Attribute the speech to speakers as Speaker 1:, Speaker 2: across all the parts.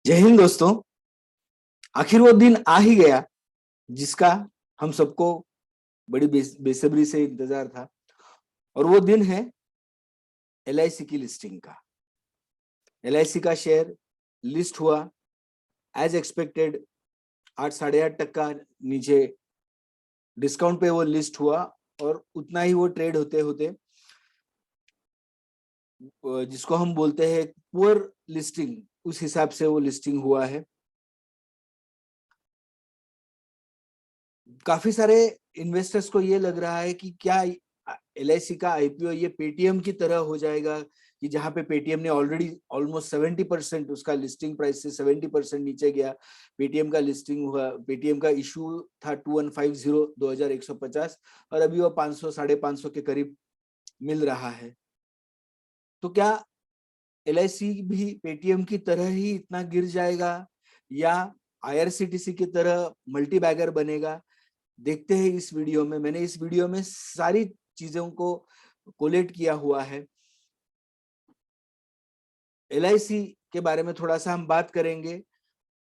Speaker 1: जय हिंद दोस्तों। आखिर वो दिन आ ही गया जिसका हम सबको बड़ी बेसब्री से इंतजार था, और वो दिन है एलआईसी की लिस्टिंग का। एलआईसी का शेयर लिस्ट हुआ एज एक्सपेक्टेड 8-8.5% नीचे डिस्काउंट पे वो लिस्ट हुआ, और उतना ही वो ट्रेड होते होते जिसको हम बोलते हैं पुअर लिस्टिंग, उस हिसाब से वो लिस्टिंग हुआ है। काफी सारे इन्वेस्टर्स को ये लग रहा है कि क्या एलआईसी का आईपीओ ये पेटीएम की तरह हो जाएगा, कि जहां पे पेटीएम ने ऑलरेडी ऑलमोस्ट 70% उसका लिस्टिंग प्राइस से 70% नीचे गया। पेटीएम का लिस्टिंग हुआ, पेटीएम का इशू था 2150 और अभी वो 500 550 के करीब मिल रहा है। तो क्या एलआईसी भी पेटीएम की तरह ही इतना गिर जाएगा, या आईआरसीटीसी की तरह मल्टी बैगर बनेगा? देखते हैं इस वीडियो में। मैंने इस वीडियो में सारी चीजों को कोलेट किया हुआ है। एलआईसी के बारे में थोड़ा सा हम बात करेंगे।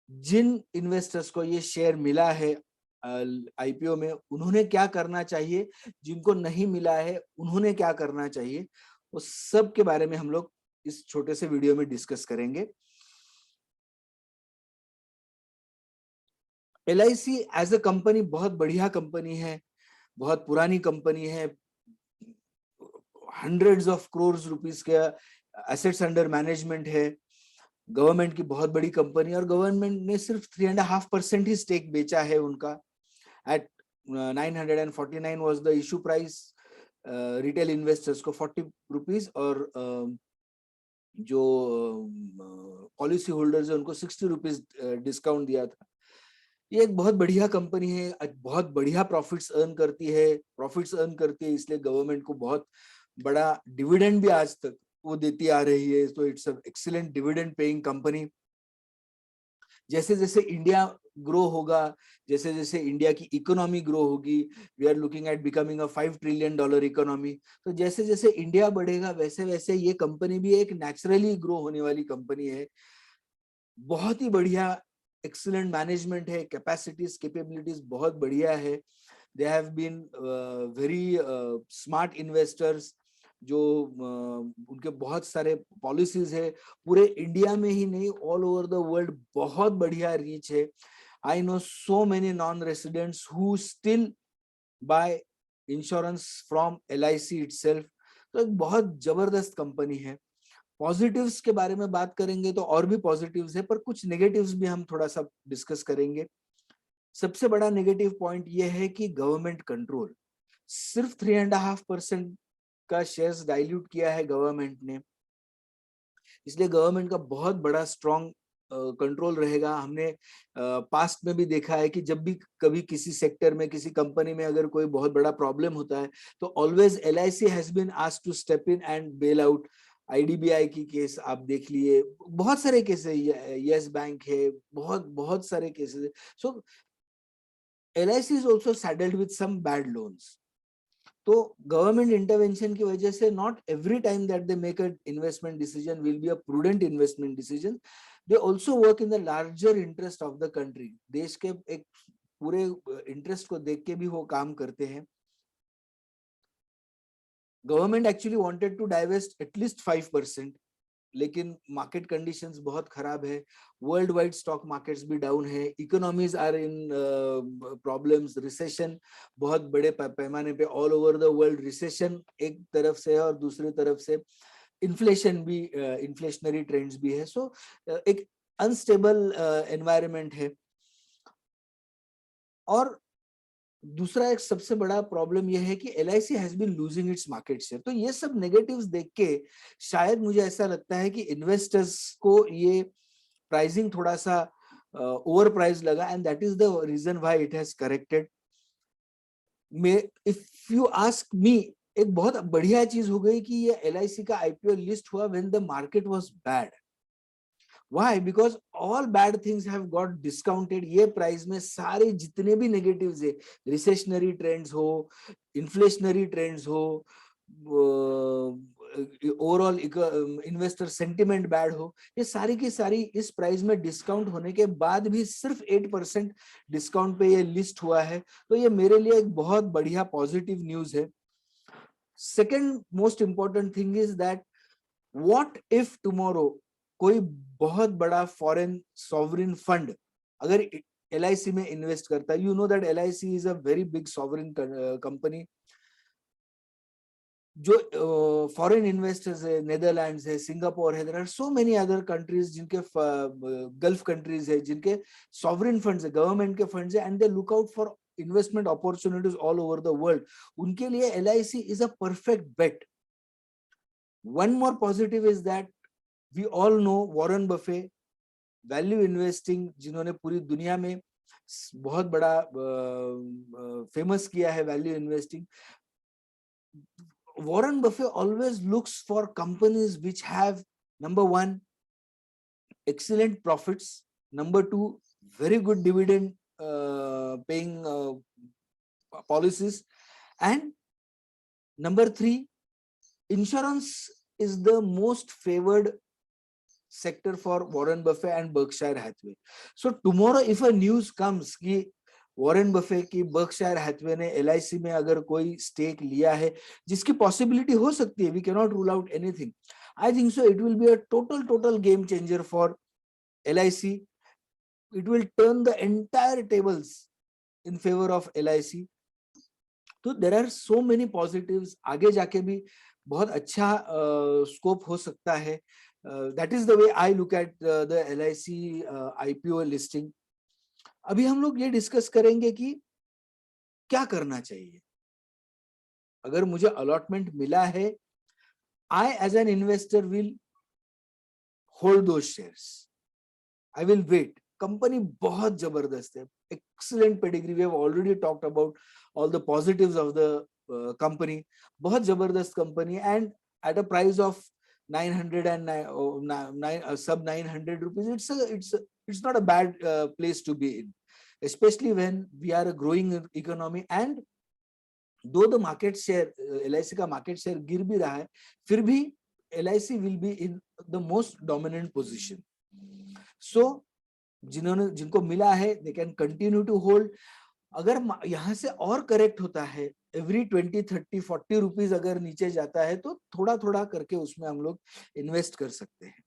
Speaker 1: जिन इन्वेस्टर्स को ये शेयर मिला है आईपीओ में, उन्होंने क्या करना चाहिए, जिनको नहीं मिला है उन्होंने क्या करना चाहिए, उस सब के बारे में हम लोग इस छोटे से वीडियो में डिस्कस करेंगे। एलआईसी एज अ कंपनी बहुत बढ़िया कंपनी है, बहुत पुरानी कंपनी है। हंड्रेड्स ऑफ करोड़ रुपीस के एसेट्स अंडर मैनेजमेंट है। गवर्नमेंट की बहुत बड़ी कंपनी, और गवर्नमेंट ने सिर्फ 3.5% ही स्टेक बेचा है उनका। At 949 was the issue price. Retail investors को 40 रुपीज, और जो पॉलिसी होल्डर्स है उनको 60 रुपीज डिस्काउंट दिया था। ये एक बहुत बढ़िया कंपनी है, बहुत बढ़िया प्रॉफिट्स अर्न करती है, इसलिए गवर्नमेंट को बहुत बड़ा डिविडेंड भी आज तक वो देती आ रही है। तो it's excellent dividend paying company. जैसे जैसे इंडिया ग्रो होगा, जैसे जैसे इंडिया की इकोनॉमी ग्रो होगी, we are looking at becoming a $5 trillion economy. तो जैसे जैसे इंडिया बढ़ेगा वैसे वैसे ये कंपनी भी एक नेचुरली ग्रो होने वाली कंपनी है। बहुत ही बढ़िया एक्सीलेंट मैनेजमेंट है, कैपेसिटीज कैपेबिलिटीज बहुत बढ़िया है। They have been very smart investors, जो उनके बहुत सारे पॉलिसीज है, पूरे इंडिया में ही नहीं ऑल ओवर द वर्ल्ड बहुत बढ़िया रीच है। I know so many non residents who still buy insurance from LIC itself. तो एक बहुत जबरदस्त कंपनी है। पॉजिटिव्स के बारे में बात करेंगे तो और भी पॉजिटिव्स है, पर कुछ नेगेटिव्स भी हम थोड़ा सा डिस्कस करेंगे। सबसे बड़ा नेगेटिव पॉइंट यह है कि गवर्नमेंट कंट्रोल। सिर्फ 3.5% का शेयर्स डाइल्यूट किया है गवर्नमेंट ने, इसलिए गवर्नमेंट का बहुत बड़ा स्ट्रॉन्ग कंट्रोल रहेगा। हमने पास्ट में भी देखा है कि जब भी कभी किसी सेक्टर में, किसी कंपनी में अगर कोई बहुत बड़ा प्रॉब्लम होता है, तो always LIC has been asked to step in and bail out. IDBI की केस आप देख लिए, बहुत सारे केस है, यस बैंक है, बहुत बहुत सारे केसेस है। So LIC is also saddled with some bad loans. तो गवर्नमेंट इंटरवेंशन की वजह से not every time that they make a investment decision will be a prudent investment decision. They also work in the larger interest of the country. देश के एक पूरे interest को देख के भी वो काम करते हैं। Government actually wanted to divest at least 5%, लेकिन मार्केट कंडीशंस बहुत खराब है। वर्ल्ड वाइड स्टॉक मार्केट्स भी डाउन है, economies are in problems, recession बहुत बड़े पैमाने पे all over the world recession एक तरफ से है, और दूसरी तरफ से इन्फ्लेशन भी, इन्फ्लेशनरी ट्रेंड्स भी है। सो एक अनस्टेबल एनवायरनमेंट है। और दूसरा एक सबसे बड़ा प्रॉब्लम यह है कि LIC has been losing its market share. तो ये सब नेगेटिव्स देख के शायद मुझे ऐसा लगता है कि इन्वेस्टर्स को ये प्राइसिंग थोड़ा सा ओवर प्राइस लगा, and that is the reason why it has corrected. If you ask me, एक बहुत बढ़िया चीज हो गई कि ये एलआईसी का आईपीओ लिस्ट हुआ when the market was bad. Why? Because all bad things have got discounted। ये प्राइस में सारे जितने भी नेगेटिव्स है, रिसेशनरी ट्रेंड्स हो, इन्फ्लेशनरी ट्रेंड्स हो, ओवरऑल इन्वेस्टर सेंटिमेंट बैड हो, ये सारी की सारी इस प्राइस में डिस्काउंट होने के बाद भी सिर्फ 8% डिस्काउंट पे ये लिस्ट हुआ है, तो ये मेरे लिए एक बहुत बढ़िया पॉजिटिव न्यूज है। Second most important thing is that what if tomorrow कोई बहुत बड़ा फॉरेन सॉवरिन फंड अगर LIC में इन्वेस्ट करता है, you know that LIC is a very big sovereign company, जो फॉरेन इन्वेस्टर्स है, नेदरलैंड्स है, सिंगापुर है, there are so many other countries जिनके गल्फ कंट्रीज है जिनके सॉवरिन फंड्स है, गवर्नमेंट के फंड्स है, and they look out for investment opportunities all over the world. उनके लिए LIC is a perfect bet. One more positive is that we all know Warren Buffett, value investing जिन्होंने पूरी दुनिया में बहुत बड़ा फेमस किया है value investing. Warren Buffett always looks for companies which have, number one, excellent profits, number two, very good dividend paying policies, and number three, insurance is the most favored sector for Warren Buffett and Berkshire Hathaway. So tomorrow if a news comes कि Warren Buffett की Berkshire Hathaway ने LIC में अगर कोई stake लिया है, जिसकी possibility हो सकती है, we can not rule out anything, I think so it will be a total game changer for LIC. It will turn the entire tables in favour of LIC. तो there are so many positives, आगे जाके भी बहुत अच्छा scope हो सकता है. That is the way I look at the LIC IPO listing. अभी हम लोग ये डिस्कस करेंगे कि क्या करना चाहिए अगर मुझे अलॉटमेंट मिला है. I as an investor will hold those shares, I will wait. Company बहुत जबरदस्त है, excellent pedigree, we have already talked about all the positives of the company. बहुत जबरदस्त company and at a price of 900 and sub 900 rupees, it's not a bad place to be in, especially when we are a growing economy. And though the market share, LIC का market share गिर भी रहा है, फिर भी LIC will be in the most dominant position. So जिनको मिला है they can continue to hold. अगर यहाँ से और करेक्ट होता है, एवरी 20, 30, 40 रुपीज अगर नीचे जाता है, तो थोड़ा थोड़ा करके उसमें हम लोग इन्वेस्ट कर सकते हैं.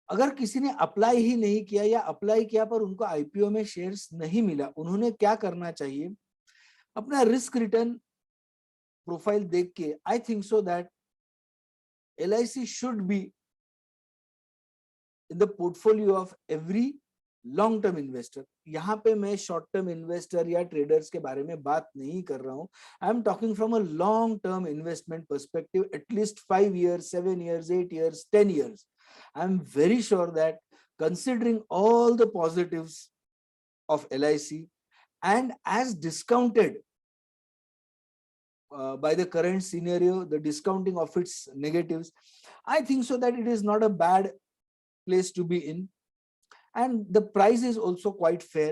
Speaker 1: अगर किसी ने अप्लाई ही नहीं किया या अप्लाई किया पर उनको IPO में शेयर्स नहीं मिला, उन्होंने क्या करना चाहिए? अपना रिस्क रिटर्न प्रोफाइल देख के आई think so that LIC should be in the portfolio of every long term investor. यहाँ पे मैं शॉर्ट टर्म इन्वेस्टर या ट्रेडर्स के बारे में बात नहीं कर रहा हूँ. I am talking from a long term investment perspective, at least 5 years, 7 years, 8 years, 10 years. I am very sure that considering all the positives of LIC and as discounted by the current scenario, the discounting of its negatives, I think so that it is not a bad place to be in. And the price is also quite fair.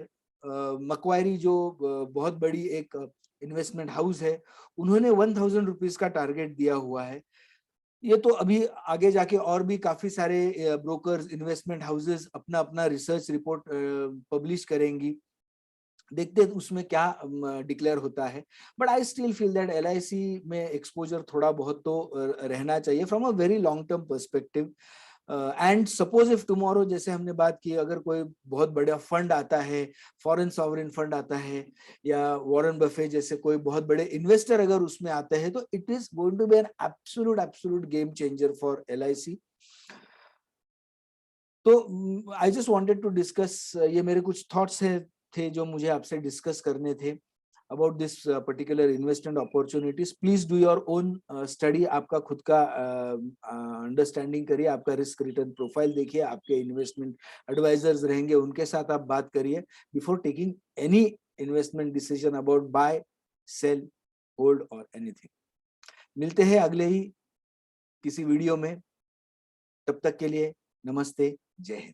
Speaker 1: Macquarie जो बहुत बड़ी एक investment house है, उन्होंने 1000 rupees का target दिया हुआ है. ये तो अभी आगे जाके और भी काफी सारे ब्रोकर्स, इन्वेस्टमेंट हाउसेस अपना अपना रिसर्च रिपोर्ट पब्लिश करेंगी, देखते हैं उसमें क्या डिक्लेयर होता है. But I still feel that LIC में एक्सपोजर थोड़ा बहुत तो रहना चाहिए from a very long term perspective. And suppose if tomorrow, जैसे हमने बात की, अगर कोई बहुत बड़ा फंड आता है, फॉरेन सॉवरेन फंड आता है, या वॉरेन बफे जैसे कोई बहुत बड़े इन्वेस्टर अगर उसमें आते हैं, तो it is going to be an absolute game changer for LIC. तो I just wanted to discuss, ये मेरे कुछ थॉट्स थे जो मुझे आपसे डिस्कस करने थे about this particular investment opportunities. Please do your own study. आपका खुद का अंडरस्टैंडिंग करिए, आपका रिस्क रिटर्न प्रोफाइल देखिए, आपके इन्वेस्टमेंट एडवाइजर्स रहेंगे, उनके साथ आप बात करिए before taking any investment decision about buy, sell, hold और एनीथिंग. मिलते हैं अगले ही किसी वीडियो में. तब तक के लिए नमस्ते, जय हिंद.